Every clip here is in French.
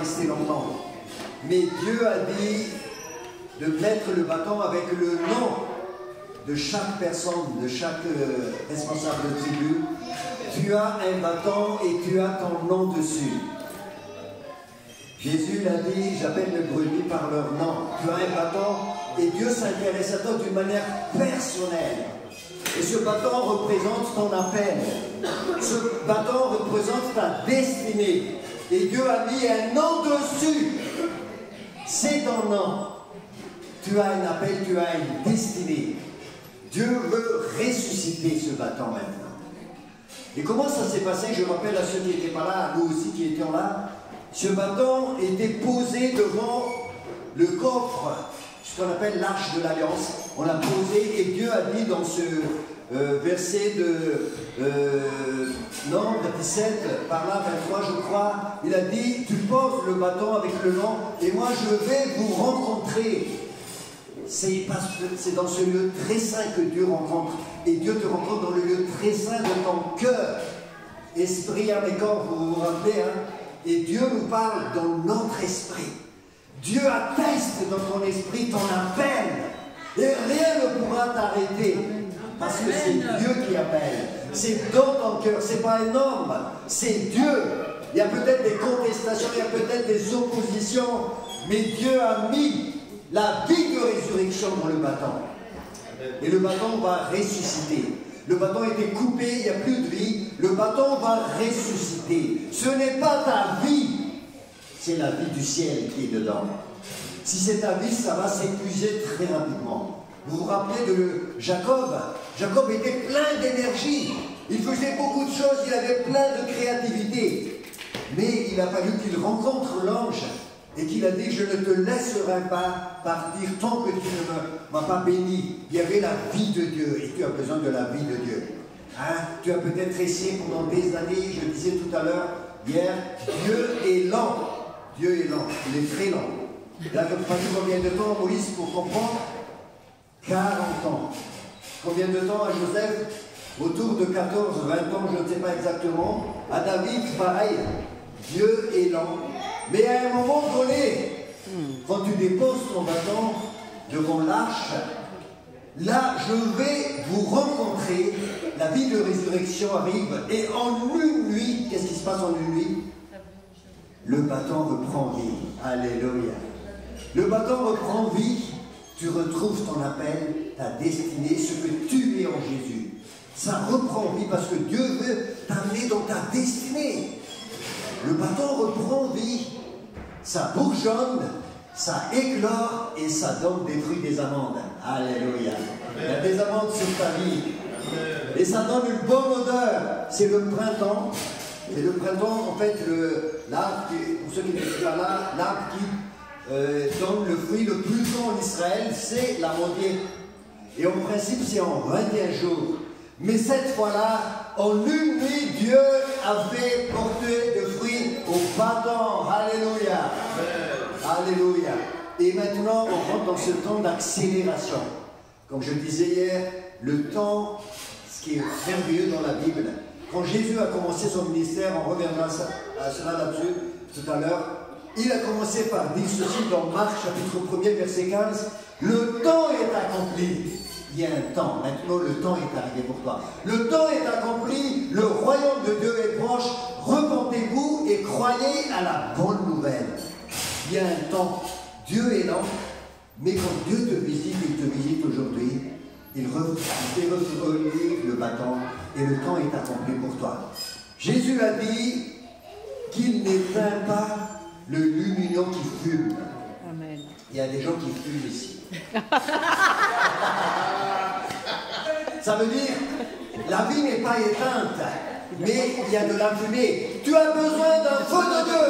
rester longtemps. Mais Dieu a dit de mettre le bâton avec le nom de chaque personne, de chaque responsable de tribu. Tu as un bâton et tu as ton nom dessus. Jésus l'a dit, j'appelle les brebis par leur nom. Tu as un bâton et Dieu s'intéresse à toi d'une manière personnelle. Et ce bâton représente ton appel. Ce bâton représente ta destinée. Et Dieu a mis un nom dessus. C'est ton nom. Tu as un appel, tu as une destinée. Dieu veut ressusciter ce bâton maintenant. Et comment ça s'est passé? Je rappelle à ceux qui n'étaient pas là, à nous aussi qui étions là. Ce bâton était posé devant le coffre, ce qu'on appelle l'arche de l'Alliance. On l'a posé et Dieu a dit dans ce verset de Nombre 17, par là 23 je crois, il a dit, tu poses le bâton avec le nom et moi je vais vous rencontrer. C'est dans ce lieu très saint que Dieu rencontre. Et Dieu te rencontre dans le lieu très saint de ton cœur. Esprit, âme et corps, vous vous rappelez, hein? Et Dieu nous parle dans notre esprit. Dieu atteste dans ton esprit ton appel. Et rien ne pourra t'arrêter. Parce que c'est Dieu qui appelle. C'est dans ton cœur. C'est pas un homme. C'est Dieu. Il y a peut-être des contestations, il y a peut-être des oppositions. Mais Dieu a mis la vie de résurrection dans le bâton. Et le bâton va ressusciter. Le bâton était coupé, il n'y a plus de vie. Le bâton va ressusciter. Ce n'est pas ta vie, c'est la vie du ciel qui est dedans. Si c'est ta vie, ça va s'épuiser très rapidement. Vous vous rappelez de Jacob? Jacob était plein d'énergie. Il faisait beaucoup de choses, il avait plein de créativité. Mais il a fallu qu'il rencontre l'ange et qu'il a dit, je ne te laisserai pas partir tant que tu ne m'as pas béni. Il y avait la vie de Dieu et tu as besoin de la vie de Dieu. Hein? Tu as peut-être essayé pendant des années, je disais tout à l'heure, hier, Dieu est lent. Dieu est lent, il est très lent. Il a fallu combien de temps, Moïse, pour comprendre? 40 ans. Combien de temps à Joseph? Autour de 14, 20 ans, je ne sais pas exactement. À David, pareil. Dieu est lent. Mais à un moment donné, quand tu déposes ton bâton devant l'arche, là, je vais vous rencontrer. La vie de résurrection arrive. Et en une nuit, qu'est-ce qui se passe en une nuit? Le bâton reprend vie. Alléluia. Le bâton reprend vie. Tu retrouves ton appel, ta destinée, ce que tu es en Jésus. Ça reprend vie parce que Dieu veut t'amener dans ta destinée. Le bâton reprend vie. Ça bourgeonne, ça éclore et ça donne des fruits, des amandes. Alléluia. Il y a des amandes sur ta vie. Et ça donne une bonne odeur. C'est le printemps. Et le printemps, en fait, l'arbre, pour ceux qui n'étaient pas là, l'arbre qui donne le fruit le plus long en Israël, c'est l'amandier. Et en principe, c'est en 21 jours. Mais cette fois-là, en une nuit, Dieu avait porté de fruits au bâton. Alléluia. Alléluia. Et maintenant, on rentre dans ce temps d'accélération. Comme je disais hier, le temps, ce qui est merveilleux dans la Bible, quand Jésus a commencé son ministère, on reviendra à cela là-dessus tout à l'heure, il a commencé par dire ceci dans Marc chapitre 1er verset 15, le temps est accompli. Il y a un temps, maintenant le temps est arrivé pour toi. Le temps est accompli, le royaume de Dieu est proche, repentez-vous et croyez à la bonne nouvelle. Il y a un temps, Dieu est lent, mais quand Dieu te visite, il te visite aujourd'hui, il relève le bâton et le temps est accompli pour toi. Jésus a dit qu'il n'éteint pas le lumignon qui fume. Amen. Il y a des gens qui fument ici. Ça veut dire, la vie n'est pas éteinte, mais il y a de la fumée. Tu as besoin d'un feu de Dieu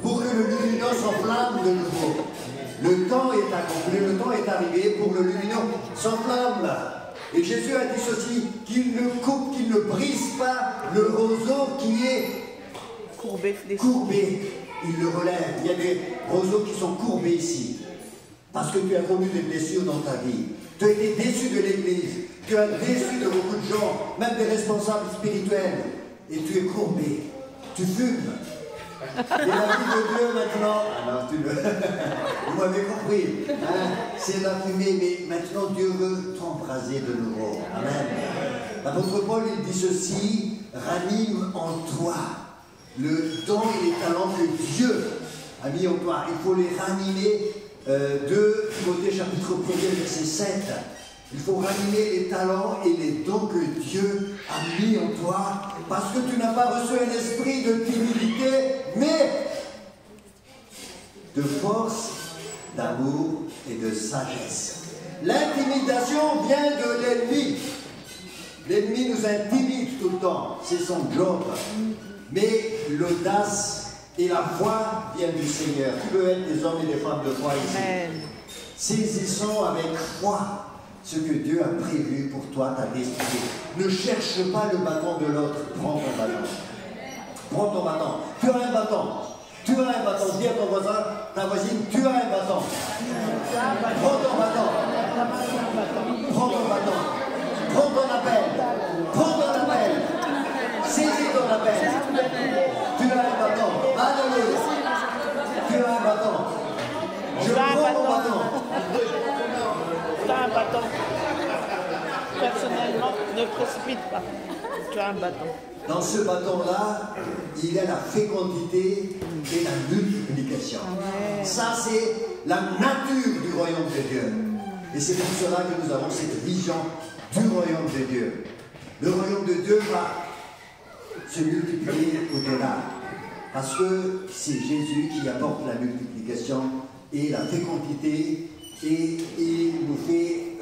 pour que le lumignon s'enflamme de nouveau. Le temps est accompli, le temps est arrivé pour le lumignon s'enflamme. Et Jésus a dit ceci, qu'il ne coupe, qu'il ne brise pas le roseau qui est courbé. Il le relève. Il y a des roseaux qui sont courbés ici. Parce que tu as connu des blessures dans ta vie. Tu as été déçu de l'église. Tu as déçu de beaucoup de gens, même des responsables spirituels. Et tu es courbé. Tu fumes. Et la vie de Dieu maintenant, alors vous m'avez compris, hein, c'est la fumée, mais maintenant Dieu veut t'embraser de nouveau. Amen. L'apôtre Paul, il dit ceci, ranime en toi le don et les talents que Dieu a mis en toi. Il faut les ranimer. 2 Timothée chapitre 1er verset 7. Il faut ranimer les talents et les dons que Dieu a mis en toi, parce que tu n'as pas reçu un esprit de timidité, mais de force, d'amour et de sagesse. L'intimidation vient de l'ennemi. L'ennemi nous intimide tout le temps, c'est son job. Mais l'audace et la foi viennent du Seigneur. Tu peux être des hommes et des femmes de foi ici. Amen. Saisissons avec foi ce que Dieu a prévu pour toi, ta destinée. Ne cherche pas le bâton de l'autre. Prends ton bâton. Prends ton bâton. Tu as un bâton. Tu as un bâton. Dis à ton voisin, ta voisine, tu as un bâton. Prends ton bâton. Prends ton bâton. Prends ton appel. Prends ton appel. Saisis ton appel. Tu as un bâton. Alléluia. Tu as un bâton. Je prends mon bâton. Tu as un bâton. Personnellement, ne précipite pas. Tu as un bâton. Dans ce bâton-là, il y a la fécondité et la multiplication. Ça, c'est la nature du royaume de Dieu. Et c'est pour cela que nous avons cette vision du royaume de Dieu. Le royaume de Dieu va se multiplier au-delà. Parce que c'est Jésus qui apporte la multiplication et la fécondité, et il nous fait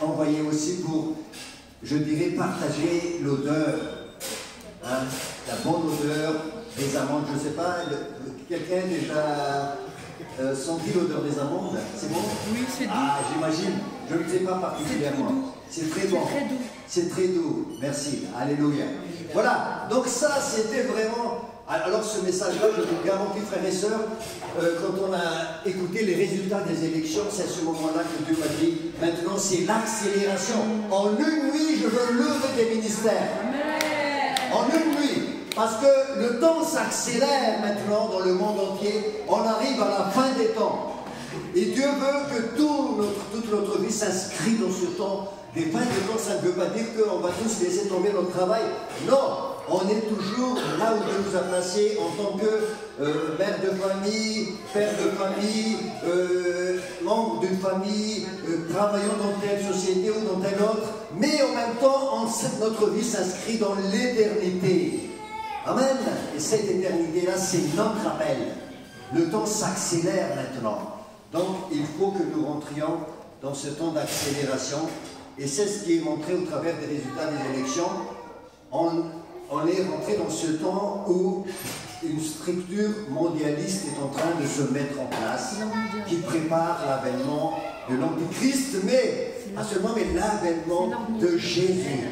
envoyer aussi pour, je dirais, partager l'odeur, hein, la bonne odeur des amandes. Je ne sais pas, quelqu'un a déjà senti l'odeur des amandes? C'est bon? Oui, c'est doux. Ah, j'imagine. Je ne sais pas particulièrement. C'est très bon. C'est très doux. C'est très doux. Merci. Alléluia. Voilà. Donc ça, c'était vraiment... Alors ce message-là, je vous garantis, frères et sœurs, quand on a écouté les résultats des élections, c'est à ce moment-là que Dieu m'a dit, maintenant c'est l'accélération. En une nuit, je veux lever des ministères. En une nuit. Parce que le temps s'accélère maintenant dans le monde entier. On arrive à la fin des temps. Et Dieu veut que toute notre vie s'inscrit dans ce temps. Des fins de temps, ça ne veut pas dire qu'on va tous laisser tomber notre travail. Non! On est toujours là où Dieu nous a placés en tant que mère de famille, père de famille, membre d'une famille, travaillant dans telle société ou dans telle autre, mais en même temps, notre vie s'inscrit dans l'éternité. Amen. Et cette éternité-là, c'est notre appel. Le temps s'accélère maintenant. Donc, il faut que nous rentrions dans ce temps d'accélération. Et c'est ce qui est montré au travers des résultats des élections. On est rentré dans ce temps où une structure mondialiste est en train de se mettre en place, qui prépare l'avènement de l'Antichrist, mais pas seulement, mais l'avènement de Jésus.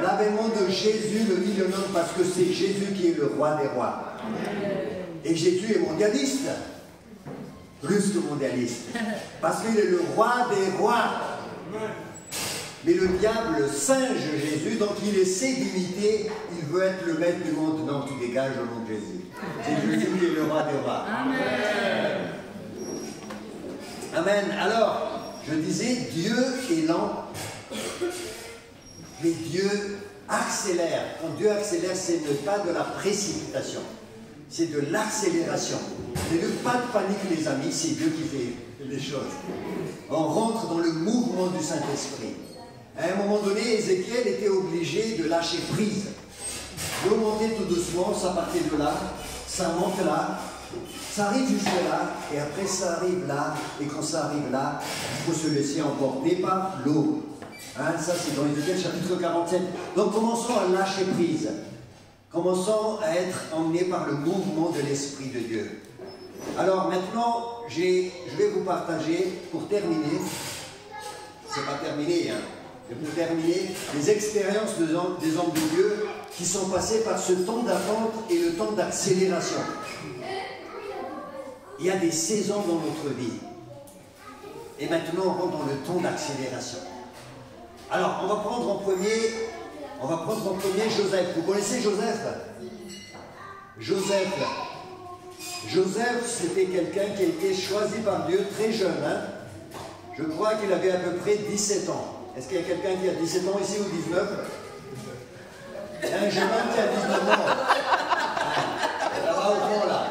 L'avènement de Jésus, le millionnaire, parce que c'est Jésus qui est le roi des rois. Et Jésus est mondialiste, plus que mondialiste, parce qu'il est le roi des rois. Mais le diable singe Jésus, donc il essaie d'imiter, il veut être le maître du monde. Non, tu dégages au nom de Jésus. C'est Jésus qui est le roi des rois. Amen. Amen. Alors, je disais, Dieu est lent, mais Dieu accélère. Quand Dieu accélère, ce n'est pas de la précipitation, c'est de l'accélération. Et pas de panique, les amis, c'est Dieu qui fait les choses. On rentre dans le mouvement du Saint-Esprit. À un moment donné, Ézéchiel était obligé de lâcher prise. De monter tout doucement, ça partait de là, ça monte là, ça arrive jusque là, et après ça arrive là, et quand ça arrive là, il faut se laisser emporter par l'eau. Hein, ça c'est dans Ézéchiel chapitre 47. Donc commençons à lâcher prise. Commençons à être emmenés par le mouvement de l'Esprit de Dieu. Alors maintenant, je vais vous partager, pour terminer, c'est pas terminé, hein, et pour terminer, les expériences des hommes de Dieu qui sont passés par ce temps d'attente et le temps d'accélération. Il y a des saisons dans notre vie. Et maintenant, on rentre dans le temps d'accélération. Alors, on va prendre en premier Joseph. Vous connaissez Joseph? Joseph. Joseph, c'était quelqu'un qui a été choisi par Dieu très jeune. Hein? Je crois qu'il avait à peu près 17 ans. Est-ce qu'il y a quelqu'un qui a 17 ans ici ou 19? Un jeune homme qui a 19 ans. Là-bas au fond, là.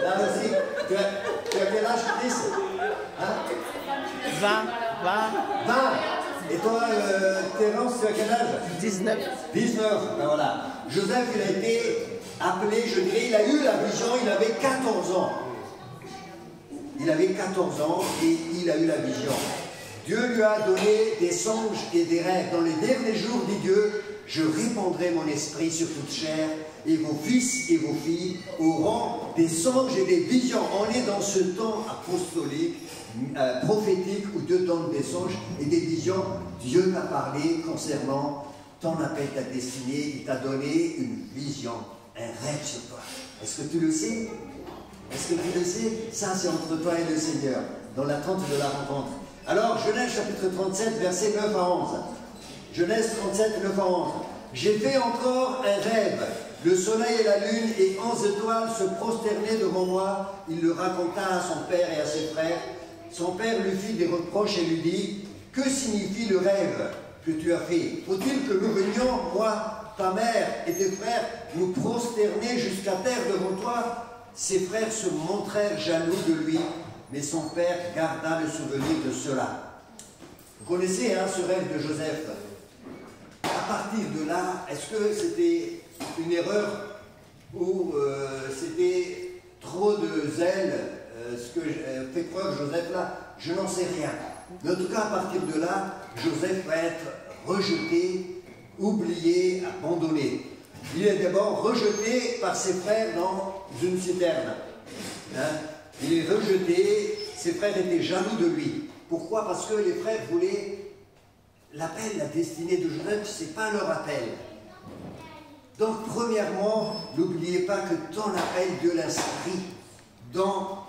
Là aussi. Tu as quel âge, Chris? Hein? 20. 20. Et toi, Terence, tu as quel âge? 19. 19. Ben voilà. Joseph, il a été appelé, je dirais, il a eu la vision, il avait 14 ans. Il avait 14 ans et il a eu la vision. Dieu lui a donné des songes et des rêves. Dans les derniers jours, dit Dieu, je répandrai mon esprit sur toute chair et vos fils et vos filles auront des songes et des visions. On est dans ce temps apostolique, prophétique, où Dieu donne des songes et des visions. Dieu t'a parlé concernant ton appel, ta destinée. Il t'a donné une vision, un rêve sur toi. Est-ce que tu le sais? Est-ce que tu le sais? Ça, c'est entre toi et le Seigneur, dans l'attente de la rencontre. Alors, Genèse chapitre 37, versets 9 à 11. Genèse 37, 9 à 11. J'ai fait encore un rêve. Le soleil et la lune et 11 étoiles se prosternaient devant moi. Il le raconta à son père et à ses frères. Son père lui fit des reproches et lui dit, que signifie le rêve que tu as fait? Faut-il que nous venions, moi, ta mère et tes frères, nous prosterner jusqu'à terre devant toi? Ses frères se montrèrent jaloux de lui, mais son père garda le souvenir de cela. Vous connaissez hein, ce rêve de Joseph. À partir de là, est-ce que c'était une erreur ou c'était trop de zèle, ce que fait preuve Joseph là? Je n'en sais rien. Mais en tout cas, à partir de là, Joseph va être rejeté, oublié, abandonné. Il est d'abord rejeté par ses frères dans une citerne. Hein? Il est rejeté, ses frères étaient jaloux de lui. Pourquoi? Parce que les frères voulaient l'appel, la destinée de Joseph, ce n'est pas leur appel. Donc, premièrement, n'oubliez pas que ton appel, Dieu l'inscrit dans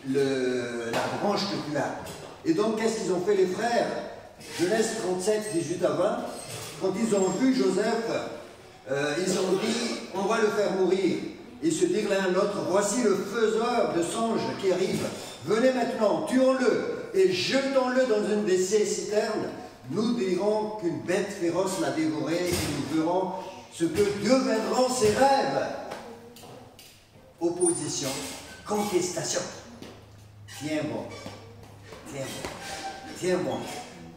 la branche que tu as. Et donc, qu'est-ce qu'ils ont fait les frères? Genèse 37, 18 à 20. Quand ils ont vu Joseph, ils ont dit, on va le faire mourir. Ils se dirent l'un à l'autre, voici le faiseur de songes qui arrive. Venez maintenant, tuons-le et jetons-le dans une de ces citernes. Nous dirons qu'une bête féroce l'a dévoré et nous verrons ce que deviendront ses rêves. Opposition, contestation. Tiens bon, tiens bon, tiens bon.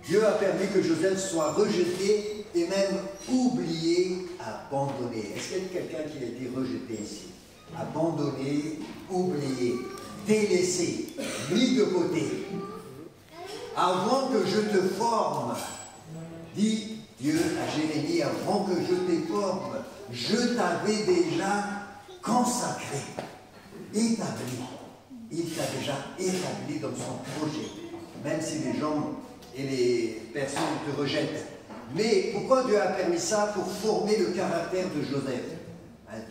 Dieu a permis que Joseph soit rejeté et même oublié, abandonné. Est-ce qu'il y a quelqu'un qui a été rejeté ici? Abandonné, oublié, délaissé, mis de côté. Avant que je te forme, dit Dieu à Jérémie, avant que je te forme, je t'avais déjà consacré, établi. Il t'a déjà établi dans son projet, même si les gens et les personnes te rejettent. Mais pourquoi Dieu a permis ça? Pour former le caractère de Joseph.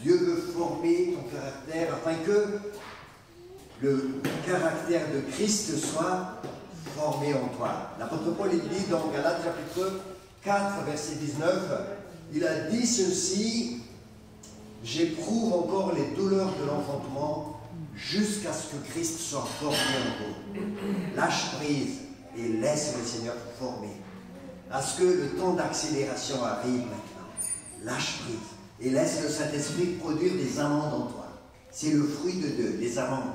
Dieu veut former ton caractère afin que le caractère de Christ soit formé en toi. L'apôtre Paul il dit dans Galates chapitre 4, verset 19, il a dit ceci, j'éprouve encore les douleurs de l'enfantement jusqu'à ce que Christ soit formé en vous. Lâche prise et laisse le Seigneur te former. À ce que le temps d'accélération arrive maintenant. Lâche prise et laisse le Saint-Esprit produire des amandes en toi. C'est le fruit de Dieu, les amandes.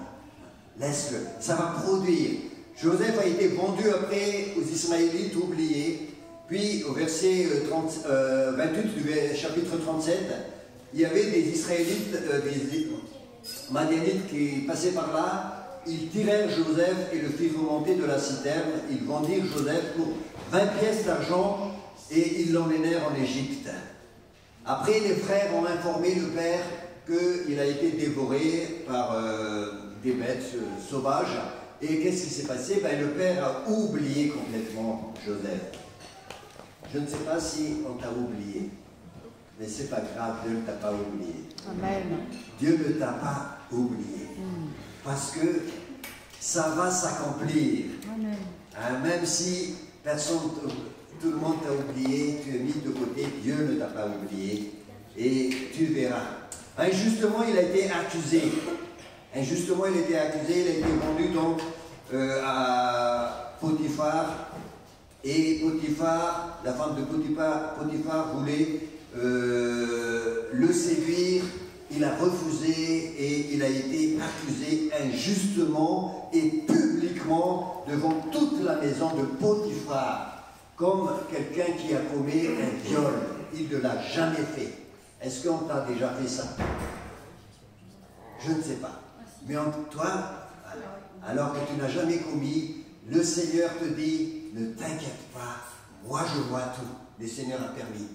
Laisse-le, ça va produire. Joseph a été vendu après aux Ismaélites oubliés. Puis au verset 28 du chapitre 37, il y avait des Israélites, des Madianites qui passaient par là. Ils tirèrent Joseph et le firent remonter de la citerne. Ils vendirent Joseph pour 20 pièces d'argent et ils l'emmenèrent en Égypte. Après, les frères ont informé le père qu'il a été dévoré par des bêtes sauvages. Et qu'est-ce qui s'est passé? Ben, le père a oublié complètement Joseph. Je ne sais pas si on t'a oublié, mais c'est pas grave, Dieu ne t'a pas oublié. Amen. Dieu ne t'a pas oublié. Parce que ça va s'accomplir. Hein, même si personne, tout le monde t'a oublié, tu es mis de côté, Dieu ne t'a pas oublié. Et tu verras. Injustement, il a été accusé. Injustement, il a été accusé, il a été vendu donc à Potiphar. Et Potiphar, la femme de Potiphar voulait le séduire. Il a refusé et il a été accusé injustement et publiquement devant toute la maison de Potiphar, comme quelqu'un qui a commis un viol. Il ne l'a jamais fait. Est-ce qu'on t'a déjà fait ça? Je ne sais pas. Mais toi, alors que tu n'as jamais commis, le Seigneur te dit, ne t'inquiète pas, moi je vois tout. Le Seigneur a permis.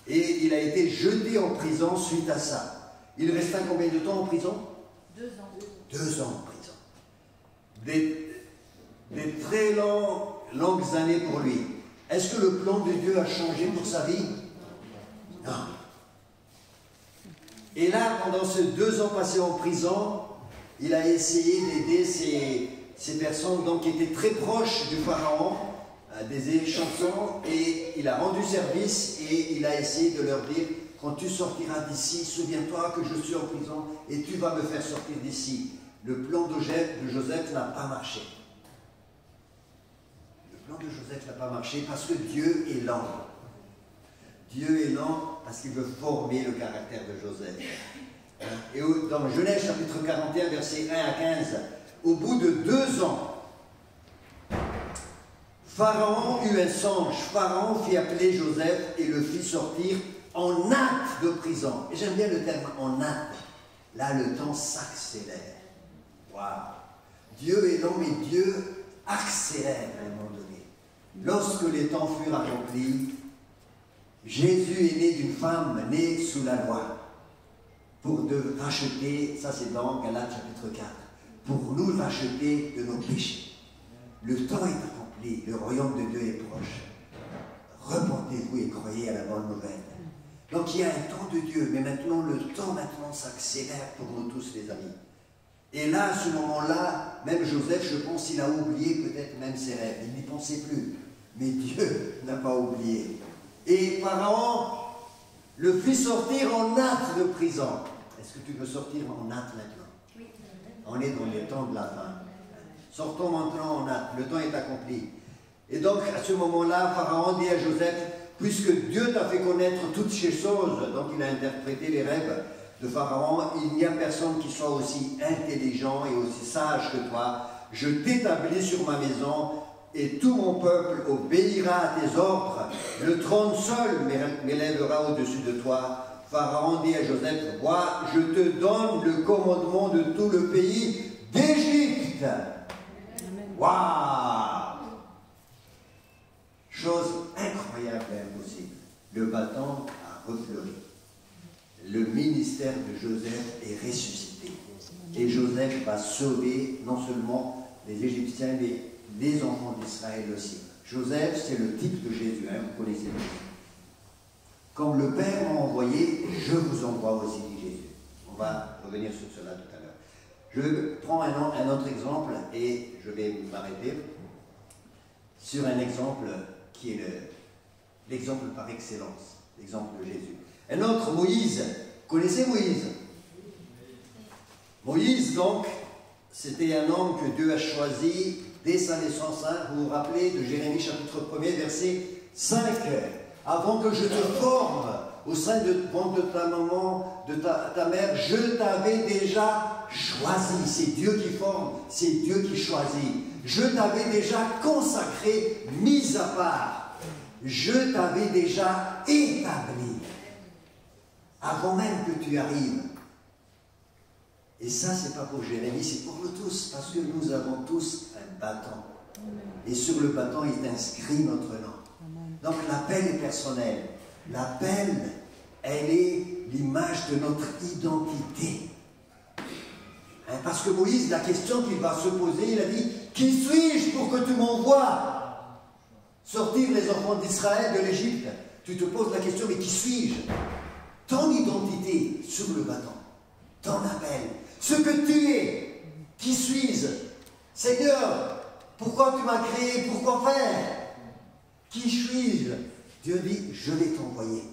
Et il a été jeté en prison suite à ça. Il resta combien de temps en prison? 2 ans. 2 ans en prison. Des très longues années pour lui. Est-ce que le plan de Dieu a changé pour sa vie? Non. Et là, pendant ces 2 ans passés en prison, il a essayé d'aider ces personnes donc, qui étaient très proches du Pharaon, des échansons, et il a rendu service et il a essayé de leur dire, quand tu sortiras d'ici, souviens-toi que je suis en prison et tu vas me faire sortir d'ici. Le plan de Joseph n'a pas marché. Le plan de Joseph n'a pas marché parce que Dieu est lent. Dieu est lent parce qu'il veut former le caractère de Joseph. Et dans Genèse chapitre 41, versets 1 à 15, au bout de 2 ans, Pharaon eut un songe. Pharaon fit appeler Joseph et le fit sortir en hâte de prison. Et j'aime bien le terme en hâte. Là, le temps s'accélère. Waouh! Dieu est lent, mais Dieu accélère à un moment donné. Lorsque les temps furent accomplis, Jésus est né d'une femme née sous la loi pour de racheter, ça c'est dans Galates chapitre 4, pour nous racheter de nos péchés. Le temps est accompli, le royaume de Dieu est proche. Repentez-vous et croyez à la bonne nouvelle. Donc il y a un temps de Dieu, mais maintenant le temps s'accélère pour nous tous les amis. Et là, à ce moment-là, même Joseph, je pense, il a oublié peut-être même ses rêves. Il n'y pensait plus. Mais Dieu n'a pas oublié. Et Pharaon le fit sortir en hâte de prison. Est-ce que tu veux sortir en hâte maintenant? Oui. On est dans les temps de la fin. Sortons maintenant en hâte. Le temps est accompli. Et donc, à ce moment-là, Pharaon dit à Joseph, puisque Dieu t'a fait connaître toutes ces choses, donc il a interprété les rêves de Pharaon, il n'y a personne qui soit aussi intelligent et aussi sage que toi. Je t'établis sur ma maison et tout mon peuple obéira à tes ordres. Le trône seul m'élèvera au-dessus de toi. Pharaon dit à Joseph, vois, je te donne le commandement de tout le pays d'Égypte. Waouh! Chose incroyable et impossible. Le bâton a refleuri. Le ministère de Joseph est ressuscité. Et Joseph va sauver non seulement les Égyptiens, mais les enfants d'Israël aussi. Joseph, c'est le type de Jésus, hein, vous connaissez le Jésus. Comme le Père m'a envoyé, je vous envoie aussi, dit Jésus. On va revenir sur cela tout à l'heure. Je prends un autre exemple et je vais m'arrêter sur un exemple qui est l'exemple par excellence, l'exemple de Jésus. Un autre, Moïse. Vous connaissez Moïse? Moïse, donc, c'était un homme que Dieu a choisi dès sa naissance. Vous vous rappelez de Jérémie chapitre 1er, verset 5. Avant que je te forme au sein de ta maman, de ta mère, je t'avais déjà choisi. C'est Dieu qui forme, c'est Dieu qui choisit. Je t'avais déjà consacré, mis à part. Je t'avais déjà établi. Avant même que tu arrives. Et ça, c'est pas pour Jérémie, c'est pour nous tous, parce que nous avons tous un bâton. Et sur le bâton est inscrit notre nom. Donc l'appel est personnel. L'appel, elle est l'image de notre identité. Hein, parce que Moïse, la question qu'il va se poser, il a dit, qui suis-je pour que tu m'envoies sortir les enfants d'Israël de l'Égypte? Tu te poses la question, mais qui suis-je? Ton identité sur le bâton, ton appel, ce que tu es, qui suis-je? Seigneur, pourquoi tu m'as créé? Pourquoi faire? Qui suis-je? Dieu dit, je vais t'envoyer.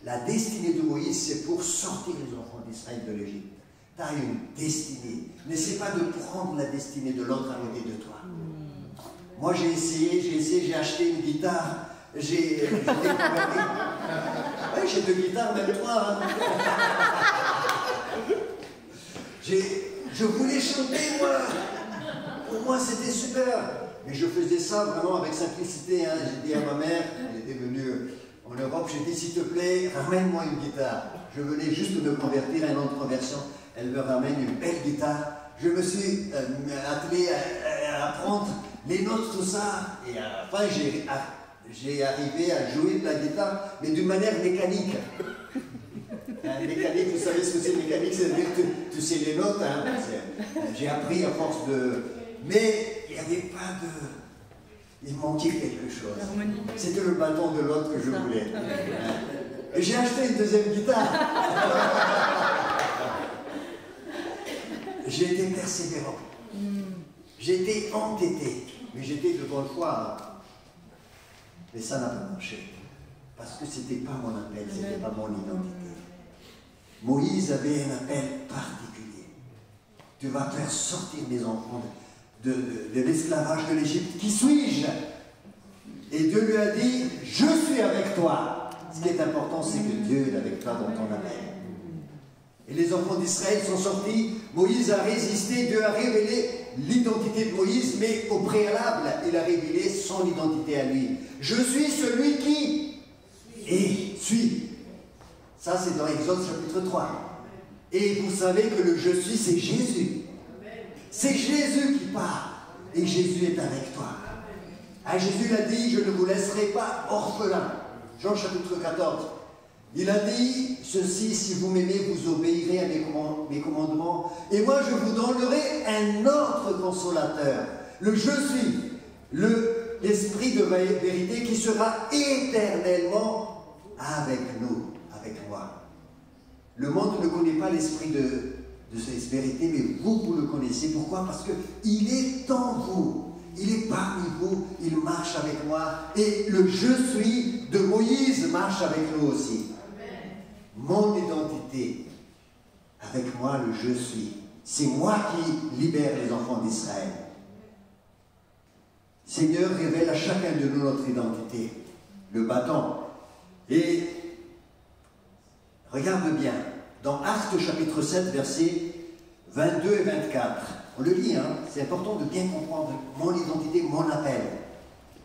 La destinée de Moïse, c'est pour sortir les enfants d'Israël de l'Égypte. Tu as une destinée. N'essaie pas de prendre la destinée de l'autre à côté de toi. Moi, j'ai essayé, j'ai acheté une guitare, j'ai deux guitares, même trois. Hein. Je voulais chanter, moi. Pour moi, c'était super. Mais je faisais ça vraiment avec simplicité. Hein. J'ai dit à ma mère, elle était venue en Europe, j'ai dit, s'il te plaît, ramène-moi une guitare. Je venais juste de me convertir à une autre conversion. Elle me ramène une belle guitare. Je me suis attelé à apprendre les notes, tout ça. Et à la fin, j'ai arrivé à jouer de la guitare, mais d'une manière mécanique. Mécanique, vous savez ce que c'est mécanique, c'est-à-dire que tu sais les notes. Hein, j'ai appris à force de... Mais il n'y avait pas de... Il manquait quelque chose. C'était le bâton de l'autre que je voulais. Et j'ai acheté une deuxième guitare. J'ai été persévérant. J'ai été entêté. Mais j'étais devant le choix. Hein. Mais ça n'a pas marché. Parce que ce n'était pas mon appel, ce n'était pas mon identité. Moïse avait un appel particulier. Tu vas faire sortir mes enfants de l'esclavage de l'Égypte. Qui suis-je? Et Dieu lui a dit, je suis avec toi. Ce qui est important, c'est que Dieu est avec toi dans ton appel. Et les enfants d'Israël sont sortis. Moïse a résisté. Dieu a révélé l'identité de Moïse, mais au préalable, il a révélé son identité à lui. Je suis celui qui suis. Ça, c'est dans Exode chapitre 3. Et vous savez que le je suis, c'est Jésus. C'est Jésus qui parle. Et Jésus est avec toi. Ah, Jésus l'a dit, je ne vous laisserai pas orphelin. Jean chapitre 14. Il a dit ceci, si vous m'aimez, vous obéirez à mes commandements. Et moi, je vous donnerai un autre consolateur. Le je suis, l'esprit de vérité qui sera éternellement avec nous, avec moi. Le monde ne connaît pas l'esprit de cette vérité, mais vous le connaissez. Pourquoi? Parce qu'il est en vous. Il est parmi vous, il marche avec moi. Et le je suis de Moïse marche avec nous aussi. Mon identité, avec moi le je suis. C'est moi qui libère les enfants d'Israël. Seigneur, révèle à chacun de nous notre identité, le bâton. Et regarde bien, dans Actes chapitre 7, versets 22 et 24, on le lit, hein, c'est important de bien comprendre mon identité, mon appel.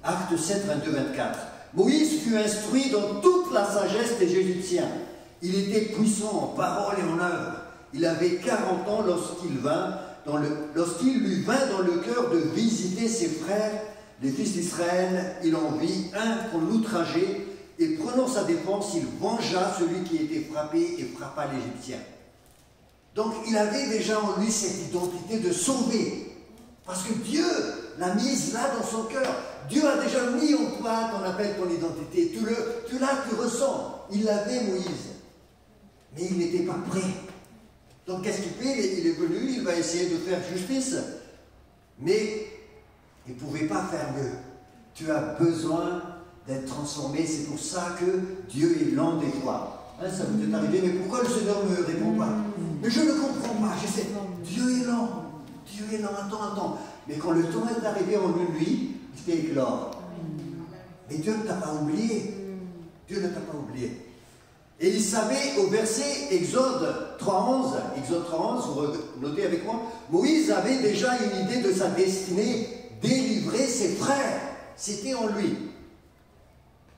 Actes 7, 22, 24. Moïse fut instruit dans toute la sagesse des Égyptiens. Il était puissant en parole et en œuvre. Il avait 40 ans lorsqu'il lui vint dans le cœur de visiter ses frères, les fils d'Israël. Il en vit un qu'on l'outrageait, et prenant sa défense, il vengea celui qui était frappé et frappa l'Égyptien. Donc il avait déjà en lui cette identité de sauver. Parce que Dieu l'a mise là dans son cœur. Dieu a déjà mis en toi ton appel, ton identité. Tu ressens. Il l'avait, Moïse. Mais il n'était pas prêt. Donc qu'est-ce qu'il fait? Il est venu, il va essayer de faire justice. Mais il ne pouvait pas faire mieux. Tu as besoin d'être transformé. C'est pour ça que Dieu est lent des fois. Hein, ça vous est arrivé, mais pourquoi le Seigneur ne me répond pas? Mais je ne comprends pas. Je sais, Dieu est lent. Dieu est lent, attends. Mais quand le temps est arrivé en une nuit, il fait éclore. Mais Dieu ne t'a pas oublié. Dieu ne t'a pas oublié. Et il savait au verset Exode 3.11, vous notez avec moi, Moïse avait déjà une idée de sa destinée, délivrer ses frères. C'était en lui.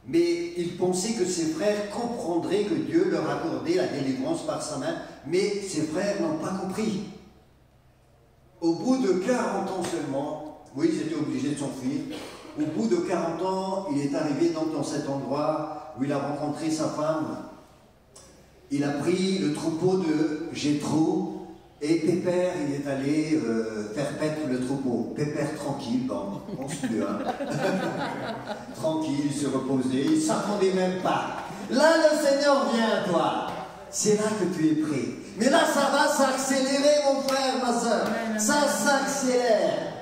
Mais il pensait que ses frères comprendraient que Dieu leur accordait la délivrance par sa main, mais ses frères n'ont pas compris. Au bout de 40 ans seulement, Moïse était obligé de s'enfuir. Au bout de 40 ans, il est arrivé donc dans cet endroit où il a rencontré sa femme. Il a pris le troupeau de Jéthro et Pépère, il est allé faire paître le troupeau. Pépère tranquille, bon, on se tue, hein. Tranquille, il se reposait, il ne s'attendait même pas. Là, le Seigneur vient à toi. C'est là que tu es prêt. Mais là, ça va s'accélérer, mon frère, ma soeur. Ça s'accélère.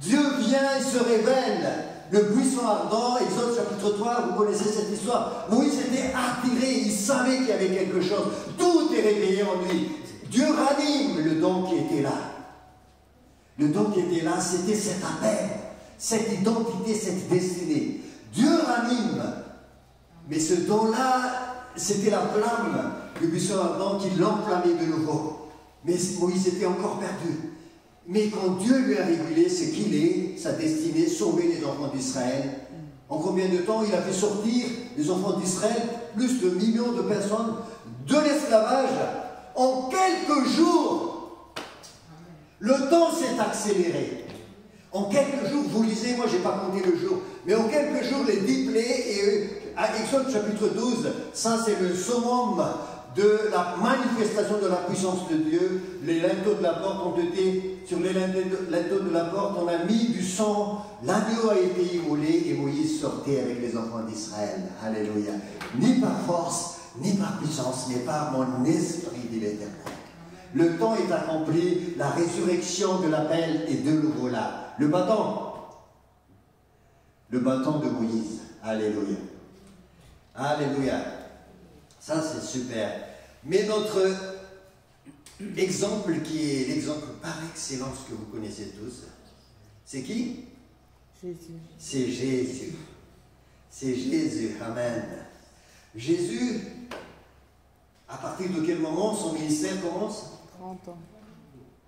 Dieu vient et se révèle Le buisson ardent, Exode chapitre 3, vous connaissez cette histoire. Moïse était attiré, il savait qu'il y avait quelque chose. Tout est réveillé en lui. Dieu ranime le don qui était là. Le don qui était là, c'était cet appel, cette identité, cette destinée. Dieu ranime. Mais ce don-là, c'était la flamme du buisson ardent qui l'enflammait de nouveau. Mais Moïse était encore perdu. Mais quand Dieu lui a révélé ce qu'il est, sa destinée, sauver les enfants d'Israël, en combien de temps il a fait sortir les enfants d'Israël, plus de millions de personnes, de l'esclavage, en quelques jours. Le temps s'est accéléré. En quelques jours, vous lisez, moi je n'ai pas compté le jour, mais en quelques jours, les 10 plaies, et à Exode chapitre 12, ça c'est le summum de la manifestation de la puissance de Dieu. Les linteaux de la porte ont été, sur les linteaux de la porte, on a mis du sang, l'agneau a été immolé et Moïse sortait avec les enfants d'Israël. Alléluia. Ni par force, ni par puissance, mais par mon esprit, dit l'Éternel. Le temps est accompli, la résurrection de l'appel est de nouveau là. Le bâton de Moïse. Alléluia. Alléluia. Ça, c'est super. Mais notre exemple, qui est l'exemple par excellence que vous connaissez tous, c'est qui? Jésus. C'est Jésus. C'est Jésus. Amen. Jésus, à partir de quel moment son ministère commence? 30 ans.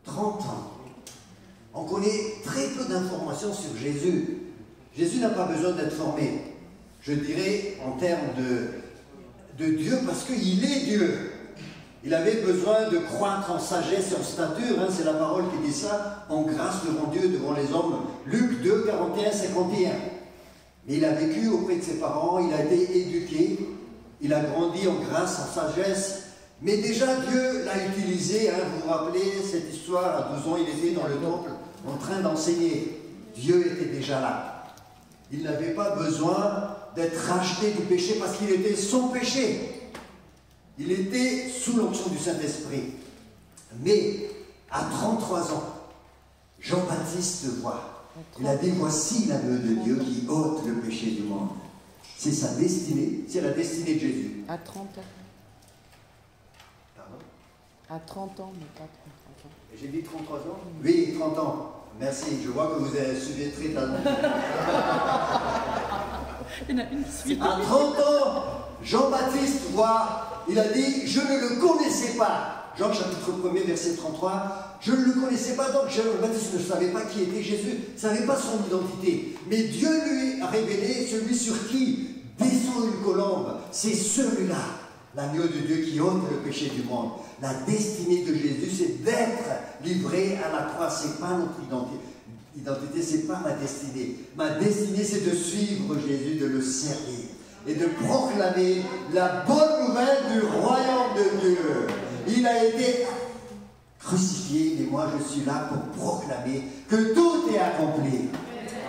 30 ans. On connaît très peu d'informations sur Jésus. Jésus n'a pas besoin d'être formé. Je dirais en termes de Dieu, parce qu'il est Dieu. Il avait besoin de croître en sagesse et en stature, hein, c'est la parole qui dit ça, en grâce devant Dieu, devant les hommes. Luc 2, 41, 51. Mais il a vécu auprès de ses parents, il a été éduqué, il a grandi en grâce, en sagesse. Mais déjà Dieu l'a utilisé, hein, vous vous rappelez cette histoire, à 12 ans il était dans le temple en train d'enseigner. Dieu était déjà là. Il n'avait pas besoin d'être racheté du péché parce qu'il était sans péché. Il était sous l'onction du Saint-Esprit. Mais à 33 ans, Jean-Baptiste voit. Il a dit, voici l'agneau de Dieu qui ôte le péché du monde. C'est sa destinée, c'est la destinée de Jésus. À 30 ans. Pardon? À 30 ans, mais pas 33 ans. J'ai dit 33 ans? Oui, 30 ans. Merci, je vois que vous avez suivi très attentivement. Il y en a une suite. À 30 ans, Jean-Baptiste voit, il a dit, je ne le connaissais pas. Jean chapitre 1er, verset 33, je ne le connaissais pas, donc Jean-Baptiste ne savait pas qui était Jésus, ne savait pas son identité. Mais Dieu lui a révélé celui sur qui descend une colombe. C'est celui-là, l'agneau de Dieu qui ôte le péché du monde. La destinée de Jésus, c'est d'être livré à la croix. Ce n'est pas notre identité, ce n'est pas ma destinée. Ma destinée, c'est de suivre Jésus, de le servir et de proclamer la bonne nouvelle du royaume de Dieu. Il a été crucifié, mais moi je suis là pour proclamer que tout est accompli.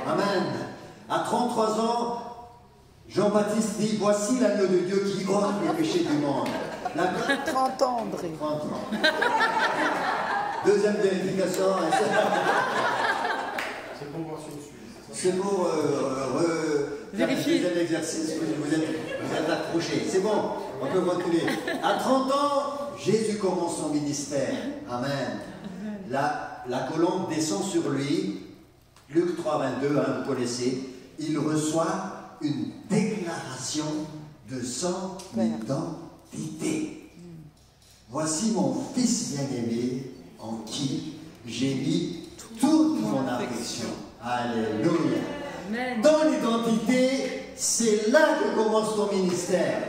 Amen. À 33 ans, Jean-Baptiste dit, voici l'agneau de Dieu qui ôte le péché du monde. 30 ans, André. 30 ans. Deuxième vérification. C'est pour voir si on suit. C'est pour vérifier. Deuxième exercice, vous êtes accrochés. C'est bon, on peut reculer. À 30 ans, Jésus commence son ministère. Amen. La colombe descend sur lui. Luc 3, 22, hein, vous connaissez. Il reçoit une déclaration de son identité. Voici mon fils bien-aimé en qui j'ai mis toute mon affection. Alléluia. Ton identité, c'est là que commence ton ministère.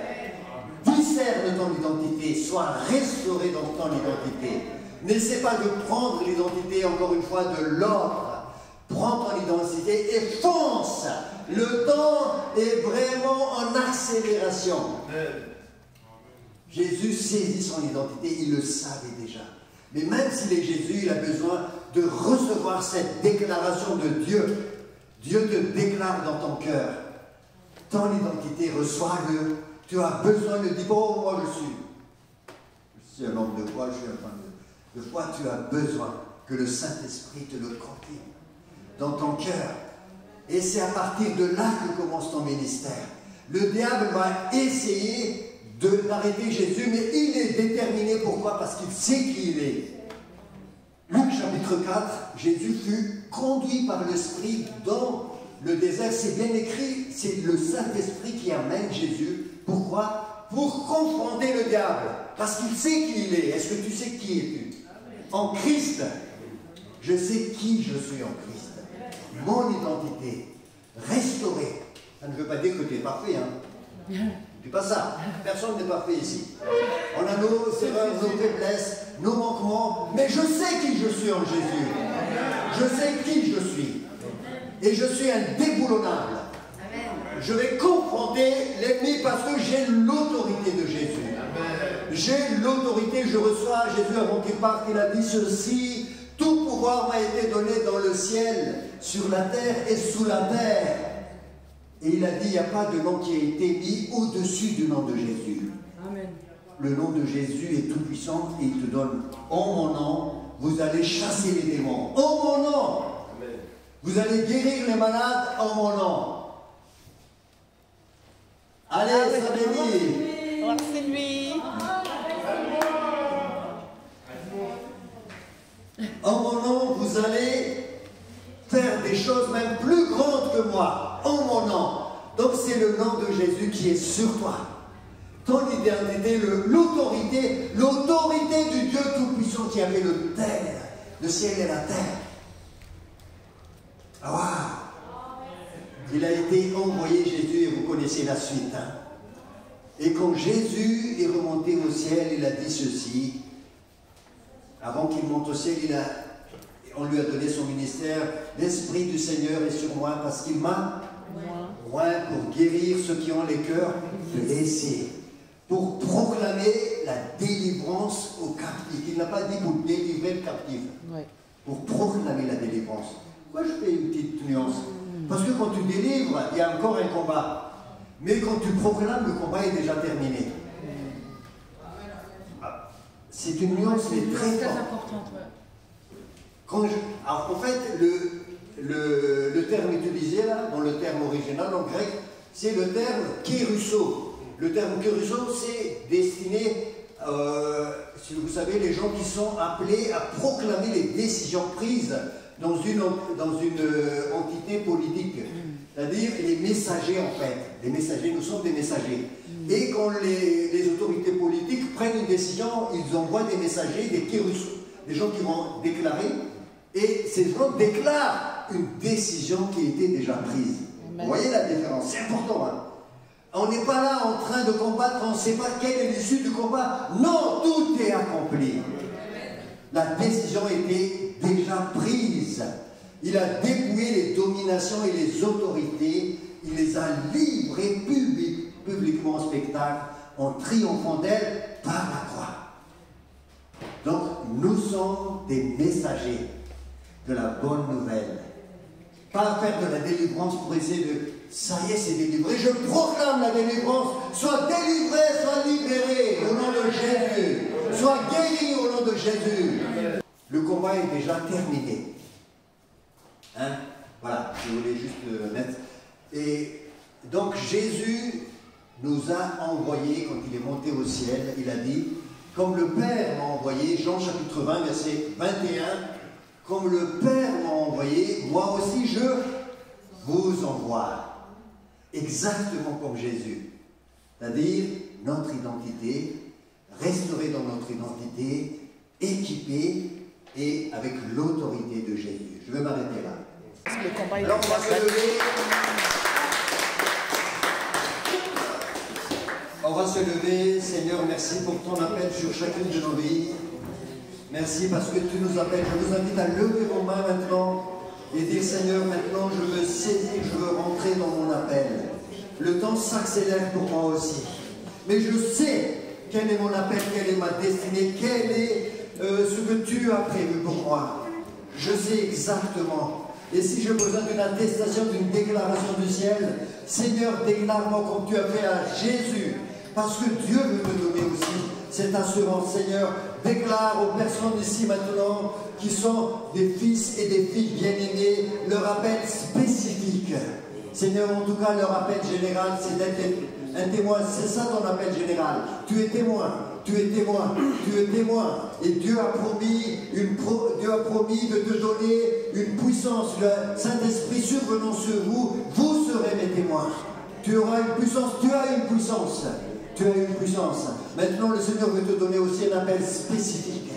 Discerne ton identité, sois restauré dans ton identité. N'essaie pas de prendre l'identité, encore une fois, de l'autre. Prends ton identité et fonce. Le temps est vraiment en accélération. Jésus saisit son identité, il le savait déjà. Mais même s'il est Jésus, il a besoin de recevoir cette déclaration de Dieu. Dieu te déclare dans ton cœur. Ton identité, reçois-le. Tu as besoin de dire, oh, moi je suis un homme de foi, je suis un femme de foi. Tu as besoin que le Saint-Esprit te le confirme dans ton cœur. Et c'est à partir de là que commence ton ministère. Le diable va essayer d'arrêter Jésus, mais il est déterminé. Pourquoi? Parce qu'il sait qui il est. Luc chapitre 4, Jésus fut conduit par l'Esprit dans le désert. C'est bien écrit, c'est le Saint-Esprit qui amène Jésus. Pourquoi? Pour confronter le diable. Parce qu'il sait qui il est. Est-ce que tu sais qui es-tu? En Christ. Je sais qui je suis en Christ. Mon identité restaurée. Ça ne veut pas dire que tu es parfait, hein. C'est pas ça. Personne n'est parfait ici. On a nos erreurs, nos faiblesses, nos manquements, mais je sais qui je suis en Jésus. Je sais qui je suis. Et je suis indéboulonnable. Je vais confronter l'ennemi parce que j'ai l'autorité de Jésus. J'ai l'autorité, je reçois Jésus avant qu'il parte, il a dit ceci: tout pouvoir m'a été donné dans le ciel, sur la terre et sous la terre. Et il a dit, il n'y a pas de nom qui a été mis au-dessus du nom de Jésus. Amen. Le nom de Jésus est tout puissant et il te donne, en mon nom, vous allez chasser les démons. En mon nom. Amen. Vous allez guérir les malades en mon nom. Allez, ça bénit. Alors c'est lui. En mon nom, vous allez faire des choses même plus grandes que moi, en mon nom. Donc c'est le nom de Jésus qui est sur toi. Ton identité, l'autorité du Dieu Tout-Puissant qui avait le ciel et la terre. Ah, wow. Il a été envoyé, Jésus, et vous connaissez la suite. Hein? Et quand Jésus est remonté au ciel, il a dit ceci. Avant qu'il monte au ciel, on lui a donné son ministère. L'Esprit du Seigneur est sur moi parce qu'il m'a oint pour guérir ceux qui ont les cœurs blessés, pour proclamer la délivrance aux captifs. Il n'a pas dit pour délivrer le captif, pour proclamer la délivrance. Pourquoi je fais une petite nuance? Parce que quand tu délivres, il y a encore un combat. Mais quand tu proclames, le combat est déjà terminé. C'est une nuance, mais très importante. Alors, en fait, le terme utilisé là, dans le terme original en grec, c'est le terme kérusso. Le terme kérusso, c'est destiné, si vous savez, les gens qui sont appelés à proclamer les décisions prises dans une entité politique. C'est-à-dire les messagers, en fait. Les messagers, nous sommes des messagers. Et quand les autorités politiques prennent une décision, ils envoient des messagers, des kérusso, des gens qui vont déclarer. Et ces gens déclarent une décision qui était déjà prise. Amen. Vous voyez la différence? C'est important. Hein? On n'est pas là en train de combattre, on ne sait pas quelle est l'issue du combat. Non, tout est accompli. La décision était déjà prise. Il a dépouillé les dominations et les autorités. Il les a livrées publiquement en spectacle, en triomphant d'elles par la croix. Donc, nous sommes des messagers de la bonne nouvelle. Pas faire de la délivrance pour essayer de... Ça y est, c'est délivré. Je proclame la délivrance. Sois délivré, sois libéré au nom de Jésus. Sois guéri au nom de Jésus. Le combat est déjà terminé. Hein? Voilà, je voulais juste mettre. Et donc Jésus nous a envoyés, quand il est monté au ciel, il a dit, comme le Père m'a envoyé, Jean chapitre 20, verset 21, comme le Père m'a envoyé, moi aussi je vous envoie. Exactement comme Jésus. C'est-à-dire notre identité, restaurer dans notre identité, équipée et avec l'autorité de Jésus. Je vais m'arrêter là. Alors on va se lever. On va se lever. Seigneur, merci pour ton appel sur chacune de nos vies. Merci parce que tu nous appelles. Je vous invite à lever vos mains maintenant et dire, Seigneur, maintenant je veux saisir, je veux rentrer dans mon appel. Le temps s'accélère pour moi aussi. Mais je sais quel est mon appel, quelle est ma destinée, quel est ce que tu as prévu pour moi. Je sais exactement. Et si j'ai besoin d'une attestation, d'une déclaration du ciel, Seigneur, déclare-moi comme tu as fait à Jésus. Parce que Dieu veut me donner aussi cette assurance, Seigneur. déclare aux personnes ici maintenant qui sont des fils et des filles bien-aimés leur appel spécifique. Seigneur, en tout cas, leur appel général, c'est d'être un témoin. C'est ça ton appel général. Tu es témoin, tu es témoin, tu es témoin. Et Dieu a promis de te donner une puissance. Le Saint-Esprit survenant sur vous, vous serez mes témoins. Tu auras une puissance, tu as une puissance. Tu as une puissance. Maintenant, le Seigneur veut te donner aussi un appel spécifique.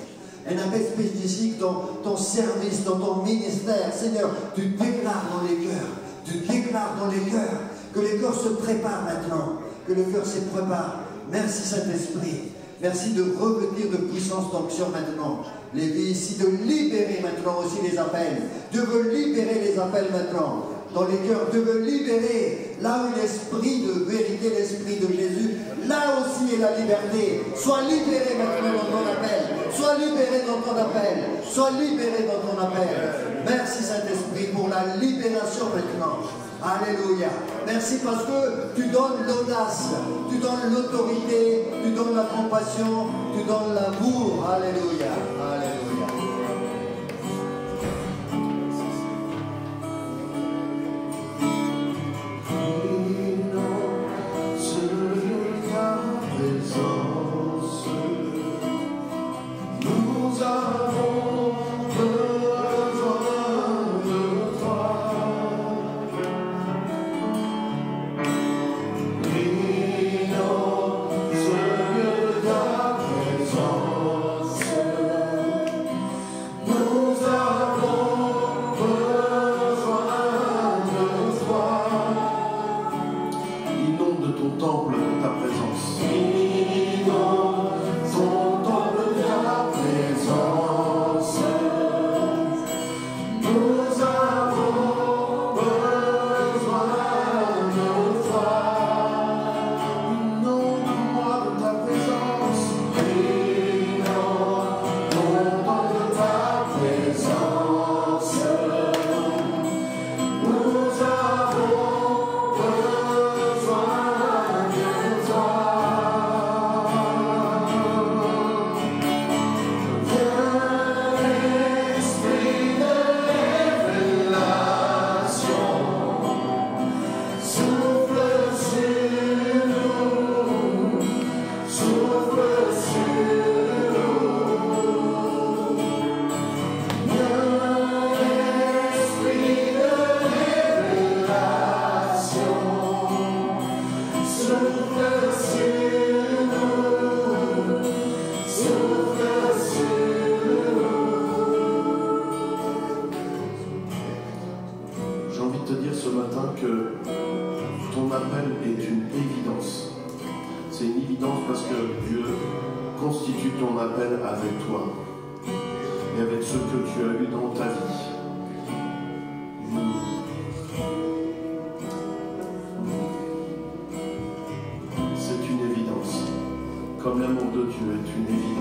Un appel spécifique dans ton service, dans ton ministère. Seigneur, tu déclares dans les cœurs. Tu déclares dans les cœurs. Que les cœurs se préparent maintenant. Que le cœur se prépare. Merci Saint-Esprit. Merci de revêtir de puissance d'onction maintenant. Les vies ici, de libérer maintenant aussi les appels. Dieu veut libérer les appels maintenant. Dans les cœurs, Dieu veut libérer là où l'esprit de vérité, l'esprit de Jésus, là aussi est la liberté. Sois libéré maintenant dans ton appel. Sois libéré dans ton appel. Sois libéré dans ton appel. Merci Saint-Esprit pour la libération maintenant. Alléluia. Merci parce que tu donnes l'audace, tu donnes l'autorité, tu donnes la compassion, tu donnes l'amour. Alléluia. Alléluia. Comme l'amour de Dieu est une évidence.